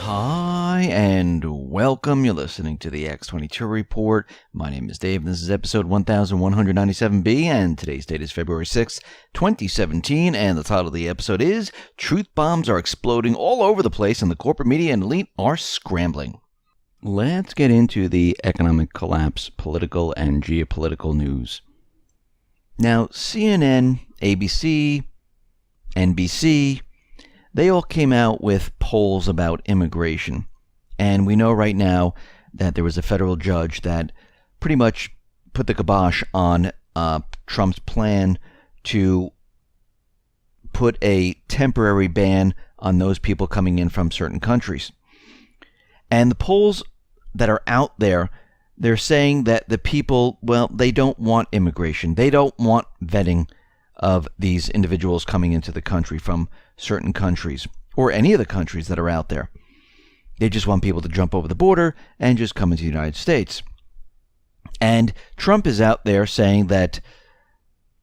Hi, and welcome. You're listening to the X22 Report. My name is Dave, and this is episode 1197B, and today's date is February 6th, 2017, and the title of the episode is Truth Bombs Are Exploding All Over the Place, and the Corporate Media and Elite Are Scrambling. Let's get into the economic collapse, political and geopolitical news. Now, CNN, ABC, NBC, they all came out with polls about immigration. And we know right now that there was a federal judge that pretty much put the kibosh on Trump's plan to put a temporary ban on those people coming in from certain countries. And the polls that are out there, they're saying that the people, well, they don't want immigration. They don't want vetting of these individuals coming into the country from certain countries or any of the countries that are out there. They just want people to jump over the border and just come into the United States. And Trump is out there saying that,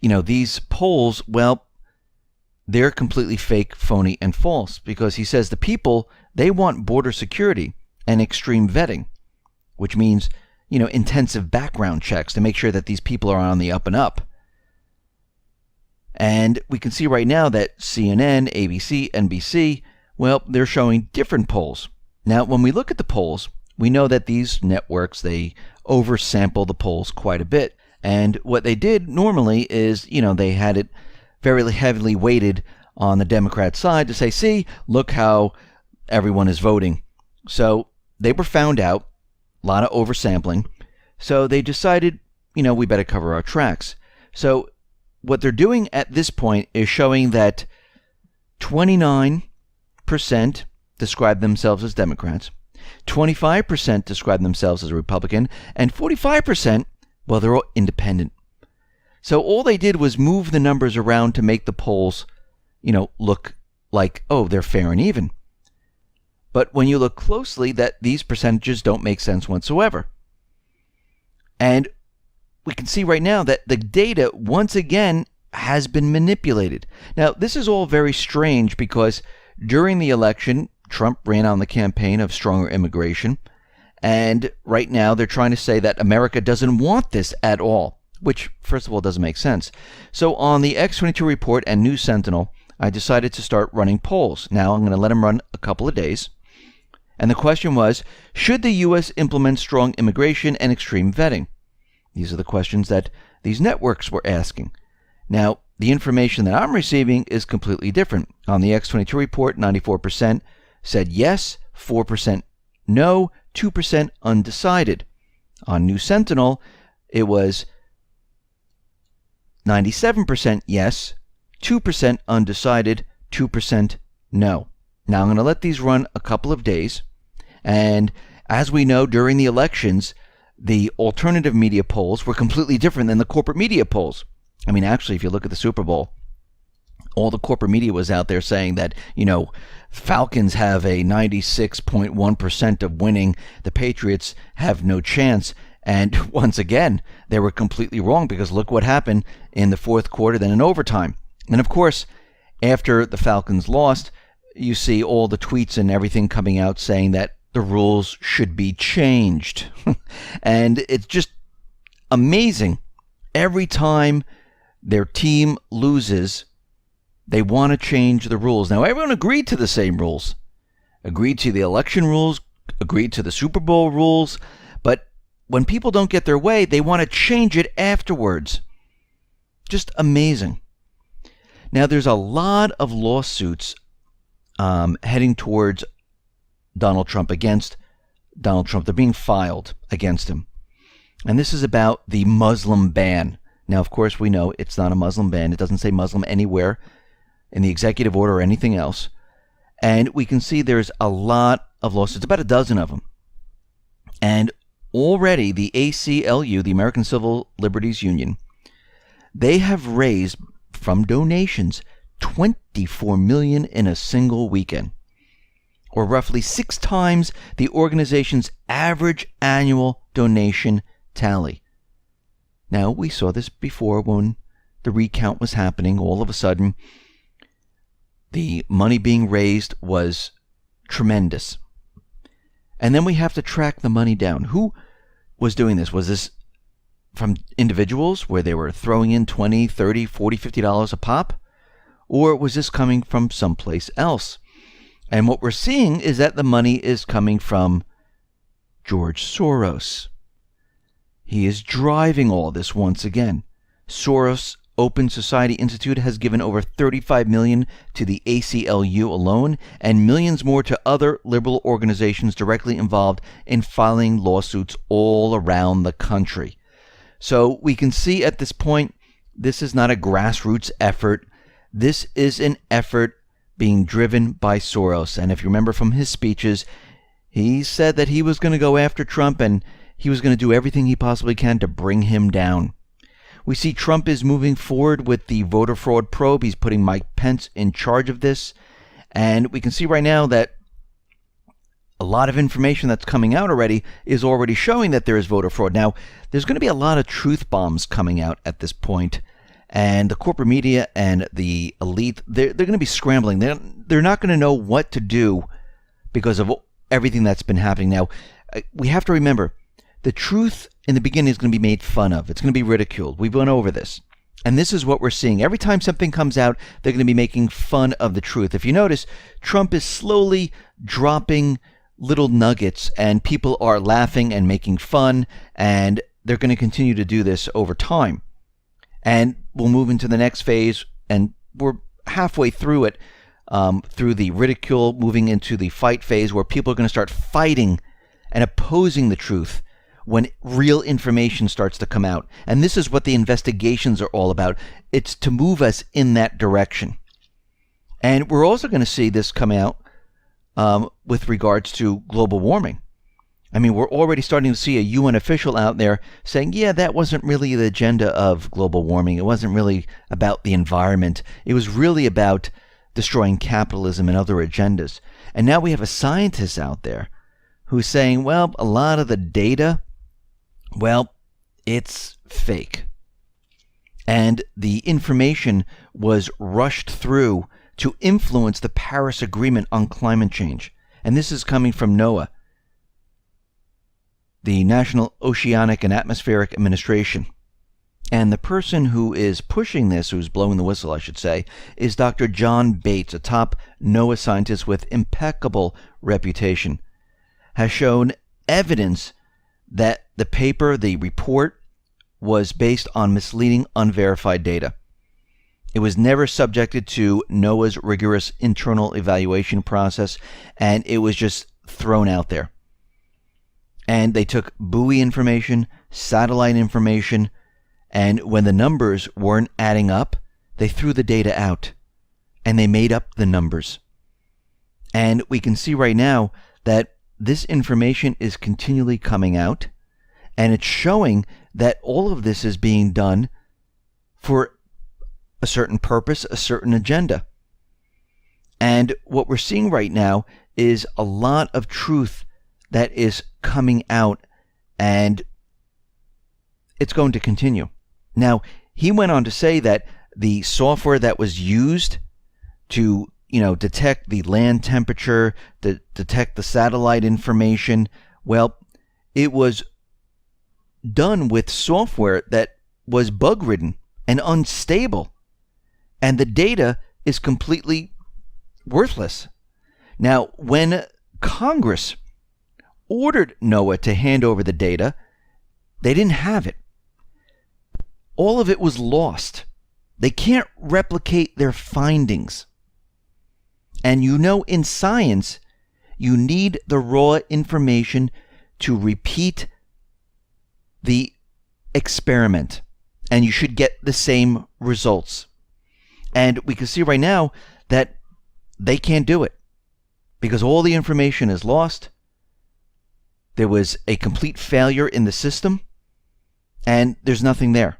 these polls, well, they're completely fake, phony, and false, because he says the people, they want border security and extreme vetting, which means, intensive background checks to make sure that these people are on the up and up. And we can see right now that CNN, ABC, NBC, well, they're showing different polls. Now, when we look at the polls, we know that these networks, they oversample the polls quite a bit. And what they did normally is, they had it very heavily weighted on the Democrat side to say, see, look how everyone is voting. So they were found out, a lot of oversampling. So they decided, we better cover our tracks. So what they're doing at this point is showing that 29% describe themselves as Democrats, 25% describe themselves as a Republican, and 45%, well, they're all independent. So all they did was move the numbers around to make the polls, look like, oh, they're fair and even. But when you look closely, that these percentages don't make sense whatsoever. And we can see right now that the data, once again, has been manipulated. Now, this is all very strange because during the election, Trump ran on the campaign of stronger immigration. And right now, they're trying to say that America doesn't want this at all, which, first of all, doesn't make sense. So on the X22 Report and News Sentinel, I decided to start running polls. Now, I'm going to let them run a couple of days. And the question was, should the U.S. implement strong immigration and extreme vetting? These are the questions that these networks were asking. Now, the information that I'm receiving is completely different. On the X22 Report, 94% said yes, 4% no, 2% undecided. On News Sentinel, it was 97% yes, 2% undecided, 2% no. Now, I'm going to let these run a couple of days. And as we know, during the elections, the alternative media polls were completely different than the corporate media polls. I mean, actually, if you look at the Super Bowl, all the corporate media was out there saying that, Falcons have a 96.1% of winning. The Patriots have no chance. And once again, they were completely wrong because look what happened in the fourth quarter, then in overtime. And of course, after the Falcons lost, you see all the tweets and everything coming out saying that the rules should be changed. And it's just amazing. Every time their team loses, they want to change the rules. Now, everyone agreed to the same rules. Agreed to the election rules, agreed to the Super Bowl rules. But when people don't get their way, they want to change it afterwards. Just amazing. Now, there's a lot of lawsuits heading towards Donald Trump, against Donald Trump. They're being filed against him. And this is about the Muslim ban. Now, of course, we know it's not a Muslim ban. It doesn't say Muslim anywhere in the executive order or anything else. And we can see there's a lot of lawsuits, about a dozen of them. And already the ACLU, the American Civil Liberties Union, they have raised from donations $24 million in a single weekend, or roughly 6 times the organization's average annual donation tally. Now, we saw this before when the recount was happening. All of a sudden, the money being raised was tremendous. And then we have to track the money down. Who was doing this? Was this from individuals where they were throwing in $20, $30, $40, $50 a pop? Or was this coming from someplace else? And what we're seeing is that the money is coming from George Soros. He is driving all this once again. Soros Open Society Institute has given over $35 million to the ACLU alone, and millions more to other liberal organizations directly involved in filing lawsuits all around the country. So we can see at this point, this is not a grassroots effort. This is an effort being driven by Soros. And if you remember from his speeches, he said that he was going to go after Trump and he was going to do everything he possibly can to bring him down. We see Trump is moving forward with the voter fraud probe. He's putting Mike Pence in charge of this. And we can see right now that a lot of information that's coming out already is already showing that there is voter fraud. Now, there's going to be a lot of truth bombs coming out at this point. And the corporate media and the elite, they're going to be scrambling. They're not going to know what to do because of everything that's been happening. Now, we have to remember, the truth in the beginning is going to be made fun of. It's going to be ridiculed. We've gone over this. And this is what we're seeing. Every time something comes out, they're going to be making fun of the truth. If you notice, Trump is slowly dropping little nuggets, and people are laughing and making fun, and they're going to continue to do this over time. And we'll move into the next phase, and we're halfway through it, through the ridicule, moving into the fight phase, where people are going to start fighting and opposing the truth when real information starts to come out. And this is what the investigations are all about. It's to move us in that direction. And we're also going to see this come out with regards to global warming. I mean, we're already starting to see a UN official out there saying, yeah, that wasn't really the agenda of global warming. It wasn't really about the environment. It was really about destroying capitalism and other agendas. And now we have a scientist out there who's saying, well, a lot of the data, well, it's fake. And the information was rushed through to influence the Paris Agreement on climate change. And this is coming from NOAA, the National Oceanic and Atmospheric Administration. And the person who is pushing this, who's blowing the whistle, I should say, is Dr. John Bates, a top NOAA scientist with impeccable reputation, has shown evidence that the paper, the report, was based on misleading, unverified data. It was never subjected to NOAA's rigorous internal evaluation process, and it was just thrown out there. And they took buoy information, satellite information, and when the numbers weren't adding up, they threw the data out, and they made up the numbers. And we can see right now that this information is continually coming out, and it's showing that all of this is being done for a certain purpose, a certain agenda. And what we're seeing right now is a lot of truth that is coming out, and it's going to continue. Now, he went on to say that the software that was used to, detect the land temperature, to detect the satellite information, well, it was done with software that was bug-ridden and unstable, and the data is completely worthless. Now, when Congress ordered NOAA to hand over the data, they didn't have it. All of it was lost. They can't replicate their findings. And in science, you need the raw information to repeat the experiment, and you should get the same results. And we can see right now that they can't do it because all the information is lost. There was a complete failure in the system, and there's nothing there.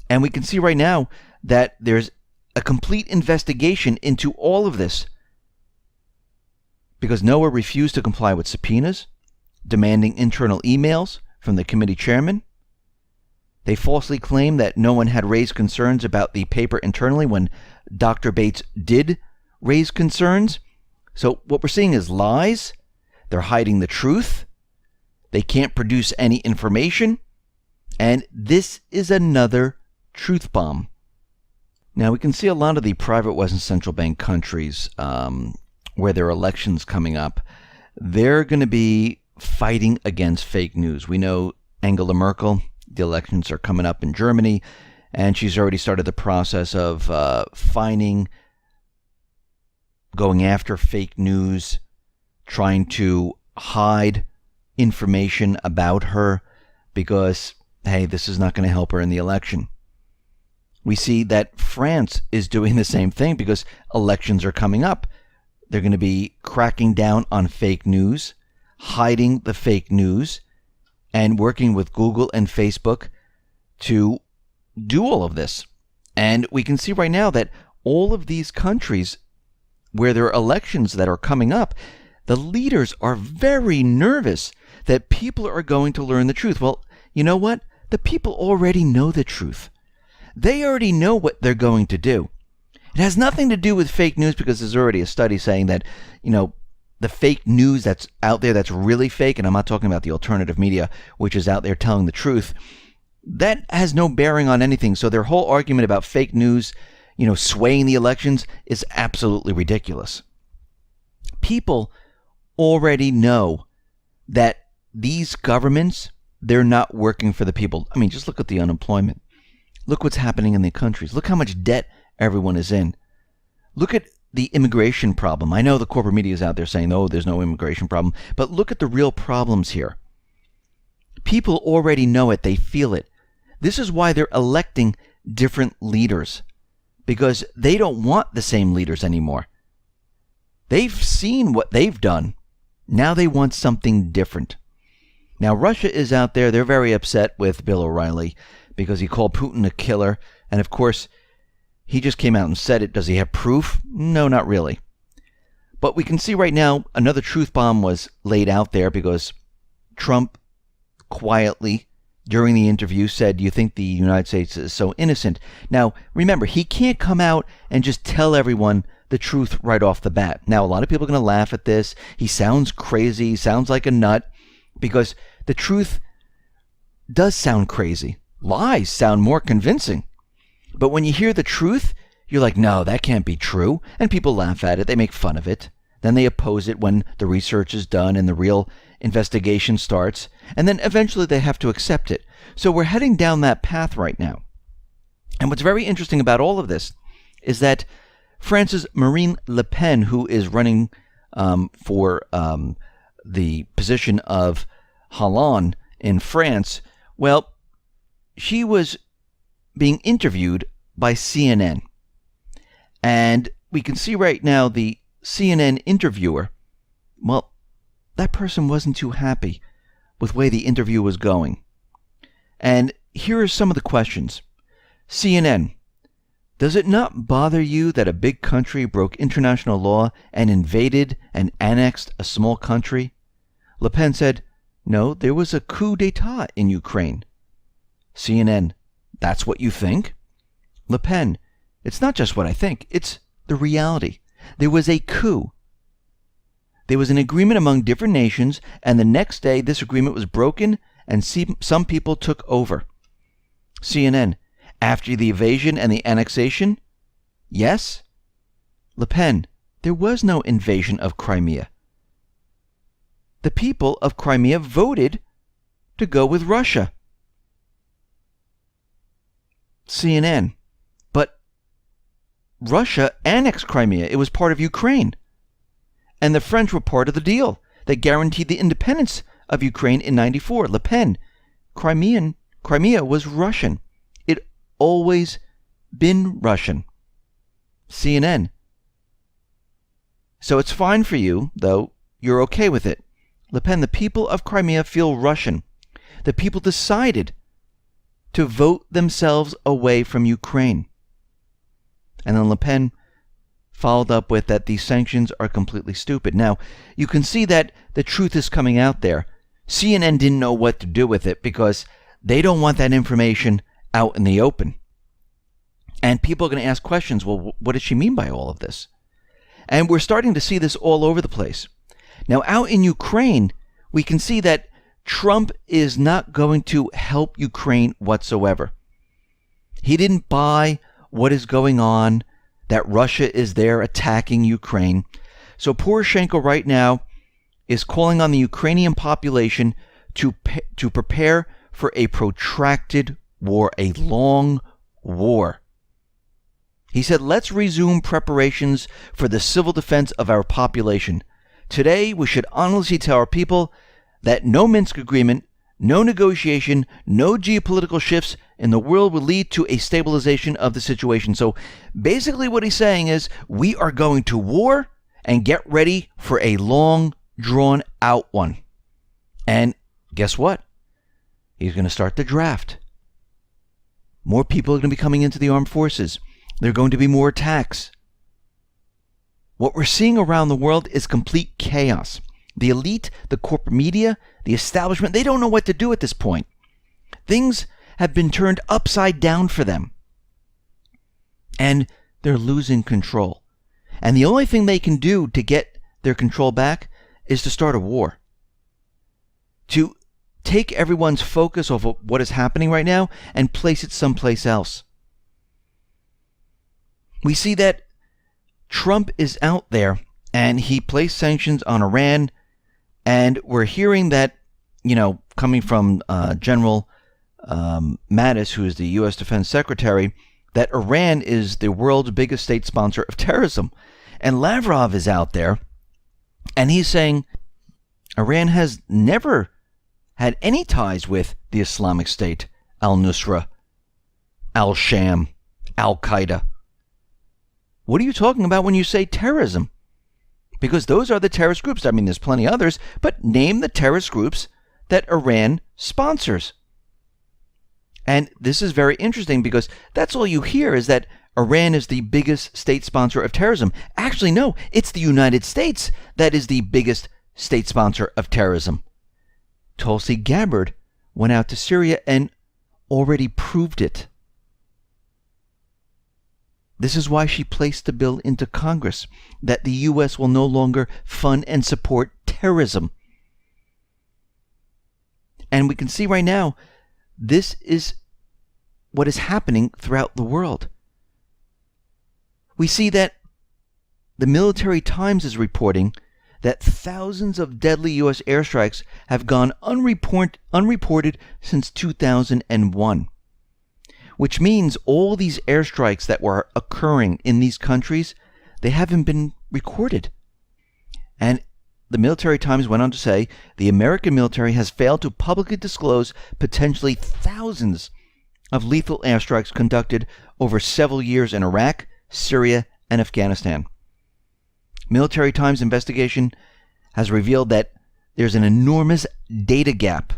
And we can see right now that there's a complete investigation into all of this because NOAA refused to comply with subpoenas, demanding internal emails from the committee chairman. They falsely claimed that no one had raised concerns about the paper internally when Dr. Bates did raise concerns. So what we're seeing is lies. They're hiding the truth. They can't produce any information. And this is another truth bomb. Now, we can see a lot of the private Western central bank countries where there are elections coming up, they're going to be fighting against fake news. We know Angela Merkel, the elections are coming up in Germany, and she's already started the process of going after fake news, trying to hide information about her because, hey, this is not going to help her in the election. We see that France is doing the same thing because elections are coming up. They're going to be cracking down on fake news, hiding the fake news, and working with Google and Facebook to do all of this. And we can see right now that all of these countries where there are elections that are coming up, the leaders are very nervous that people are going to learn the truth. Well, you know what? The people already know the truth. They already know what they're going to do. It has nothing to do with fake news because there's already a study saying that, the fake news that's out there that's really fake, and I'm not talking about the alternative media, which is out there telling the truth, that has no bearing on anything. So their whole argument about fake news, swaying the elections is absolutely ridiculous. People already know that these governments, they're not working for the people. I mean, just look at the unemployment. Look what's happening in the countries. Look how much debt everyone is in. Look at the immigration problem. I know the corporate media is out there saying, oh, there's no immigration problem. But look at the real problems here. People already know it. They feel it. This is why they're electing different leaders, because they don't want the same leaders anymore. They've seen what they've done. Now they want something different. Now, Russia is out there. They're very upset with Bill O'Reilly because he called Putin a killer. And of course, he just came out and said it. Does he have proof? No, not really. But we can see right now another truth bomb was laid out there because Trump quietly during the interview said, you think the United States is so innocent? Now, remember, he can't come out and just tell everyone the truth right off the bat. Now, a lot of people are going to laugh at this. He sounds crazy. He sounds like a nut because the truth does sound crazy. Lies sound more convincing. But when you hear the truth, you're like, no, that can't be true. And people laugh at it. They make fun of it. Then they oppose it when the research is done and the real investigation starts. And then eventually they have to accept it. So we're heading down that path right now. And what's very interesting about all of this is that France's Marine Le Pen, who is running for the position of Hollande in France, well, she was being interviewed by CNN. And we can see right now the CNN interviewer, well, that person wasn't too happy with the way the interview was going. And here are some of the questions. CNN, does it not bother you that a big country broke international law and invaded and annexed a small country? Le Pen said, no, there was a coup d'etat in Ukraine. CNN, that's what you think? Le Pen, it's not just what I think, it's the reality. There was a coup. There was an agreement among different nations, and the next day this agreement was broken and some people took over. CNN, after the invasion and the annexation? Yes? Le Pen, there was no invasion of Crimea. The people of Crimea voted to go with Russia. CNN, but Russia annexed Crimea. It was part of Ukraine. And the French were part of the deal that guaranteed the independence of Ukraine in 1994. Le Pen, Crimea was Russian. It always been Russian. CNN, so it's fine for you, though you're okay with it. Le Pen, the people of Crimea feel Russian. The people decided to vote themselves away from Ukraine. And then Le Pen followed up with that these sanctions are completely stupid. Now, you can see that the truth is coming out there. CNN didn't know what to do with it because they don't want that information out in the open. And people are going to ask questions, well, what does she mean by all of this? And we're starting to see this all over the place. Now, out in Ukraine, we can see that Trump is not going to help Ukraine whatsoever. He didn't buy what is going on, that Russia is there attacking Ukraine. So Poroshenko right now is calling on the Ukrainian population to prepare for a protracted war, a long war. He said, let's resume preparations for the civil defense of our population. Today, we should honestly tell our people that no Minsk agreement, no negotiation, no geopolitical shifts in the world will lead to a stabilization of the situation. So basically what he's saying is we are going to war and get ready for a long, drawn out one. And guess what? He's going to start the draft. More people are going to be coming into the armed forces. There are going to be more attacks. What we're seeing around the world is complete chaos. The elite, the corporate media, the establishment, they don't know what to do at this point. Things have been turned upside down for them. And they're losing control. And the only thing they can do to get their control back is to start a war. To take everyone's focus off of what is happening right now and place it someplace else. We see that Trump is out there and he placed sanctions on Iran, and we're hearing that, coming from General Mattis, who is the U.S. Defense Secretary, that Iran is the world's biggest state sponsor of terrorism. And Lavrov is out there and he's saying Iran has never had any ties with the Islamic State, al-Nusra, al-Sham, al-Qaeda. What are you talking about when you say terrorism? Because those are the terrorist groups. I mean, there's plenty others, but name the terrorist groups that Iran sponsors. And this is very interesting because that's all you hear is that Iran is the biggest state sponsor of terrorism. Actually, no, it's the United States that is the biggest state sponsor of terrorism. Tulsi Gabbard went out to Syria and already proved it. This is why she placed the bill into Congress, that the U.S. will no longer fund and support terrorism. And we can see right now, this is what is happening throughout the world. We see that the Military Times is reporting that thousands of deadly U.S. airstrikes have gone unreported since 2001. Which means all these airstrikes that were occurring in these countries, they haven't been recorded. And the Military Times went on to say, the American military has failed to publicly disclose potentially thousands of lethal airstrikes conducted over several years in Iraq, Syria, and Afghanistan. Military Times investigation has revealed that there's an enormous data gap,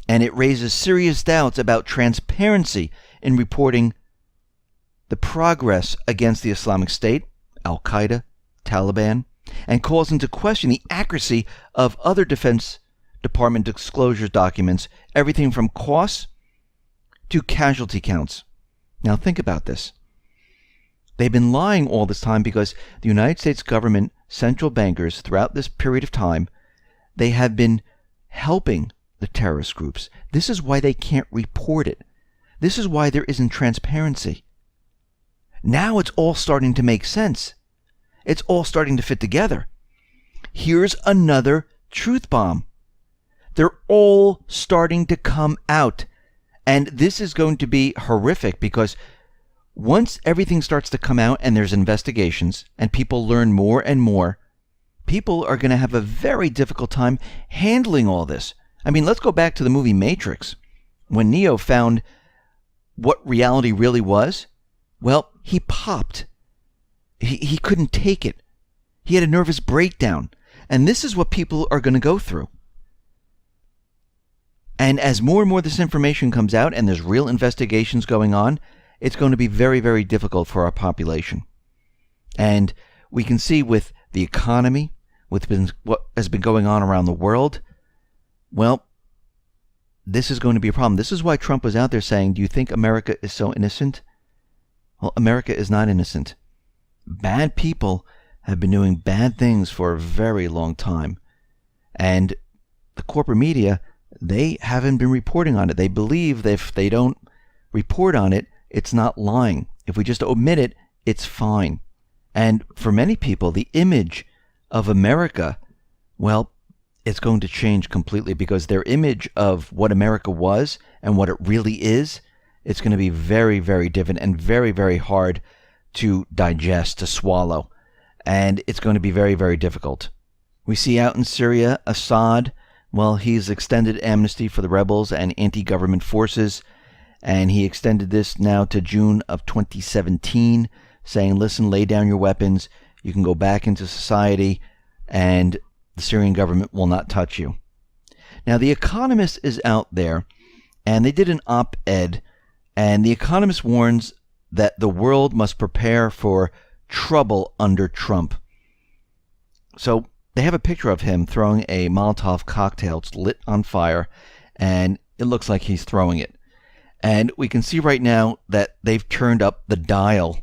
and it raises serious doubts about transparency in reporting the progress against the Islamic State, al-Qaeda, Taliban, and calls into question the accuracy of other Defense Department disclosure documents, everything from costs to casualty counts. Now think about this. They've been lying all this time because the United States government, central bankers, throughout this period of time, they have been helping the terrorist groups. This is why they can't report it. This is why there isn't transparency. Now it's all starting to make sense. It's all starting to fit together. Here's another truth bomb. They're all starting to come out. And this is going to be horrific because once everything starts to come out and there's investigations and people learn more and more, people are going to have a very difficult time handling all this. I mean, let's go back to the movie Matrix. When Neo found what reality really was, well, he popped. He couldn't take it. He had a nervous breakdown. And this is what people are going to go through. And as more and more this information comes out and there's real investigations going on, it's going to be very, very difficult for our population. And we can see with the economy, with what has been going on around the world, well, this is going to be a problem. This is why Trump was out there saying, do you think America is so innocent? Well, America is not innocent. Bad people have been doing bad things for a very long time. And the corporate media, they haven't been reporting on it. They believe that if they don't report on it, it's not lying. If we just omit it, it's fine. And for many people, the image of America, well, it's going to change completely, because their image of what America was and what it really is, it's going to be very, very different and very, very hard to digest, to swallow. And it's going to be very, very difficult. We see out in Syria, Assad, well, he's extended amnesty for the rebels and anti-government forces, and he extended this now to June of 2017, saying, listen, lay down your weapons, you can go back into society, and the Syrian government will not touch you. Now, The Economist is out there, and they did an op-ed, and The Economist warns that the world must prepare for trouble under Trump. So they have a picture of him throwing a Molotov cocktail. It's lit on fire, and it looks like he's throwing it. And we can see right now that they've turned up the dial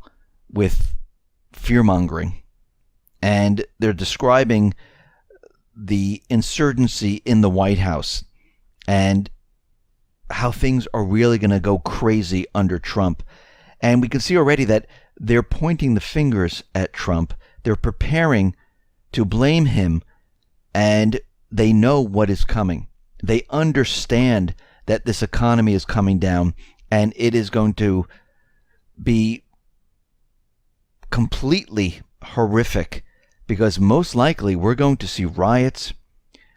with fear-mongering. And they're describing the insurgency in the White House and how things are really going to go crazy under Trump. And we can see already that they're pointing the fingers at Trump. They're preparing to blame him, and they know what is coming. They understand that this economy is coming down, and it is going to be completely horrific, because most likely we're going to see riots.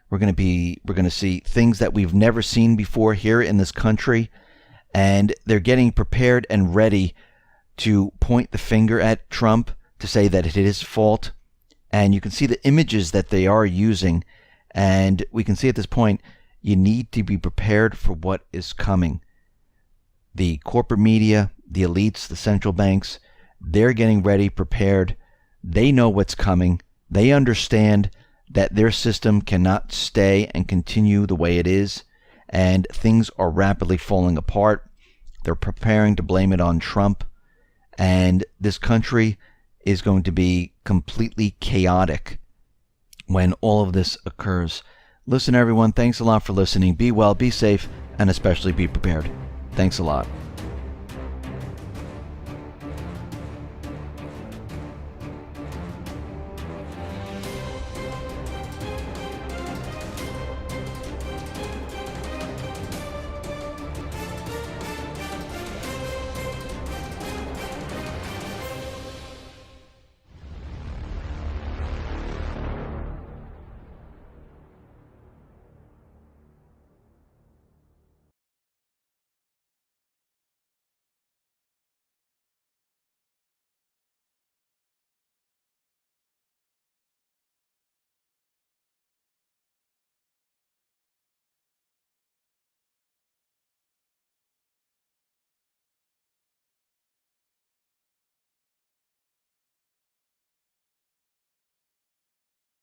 We're going to see things that we've never seen before here in this country, and they're getting prepared and ready to point the finger at Trump, to say that it is his fault. And you can see the images that they are using, and we can see at this point, you need to be prepared for what is coming. The corporate media, the elites, the central banks, they're getting ready, prepared. They know what's coming. They understand that their system cannot stay and continue the way it is, and things are rapidly falling apart. They're preparing to blame it on Trump, and this country is going to be completely chaotic when all of this occurs. Listen, everyone, thanks a lot for listening. Be well, be safe, and especially be prepared. Thanks a lot.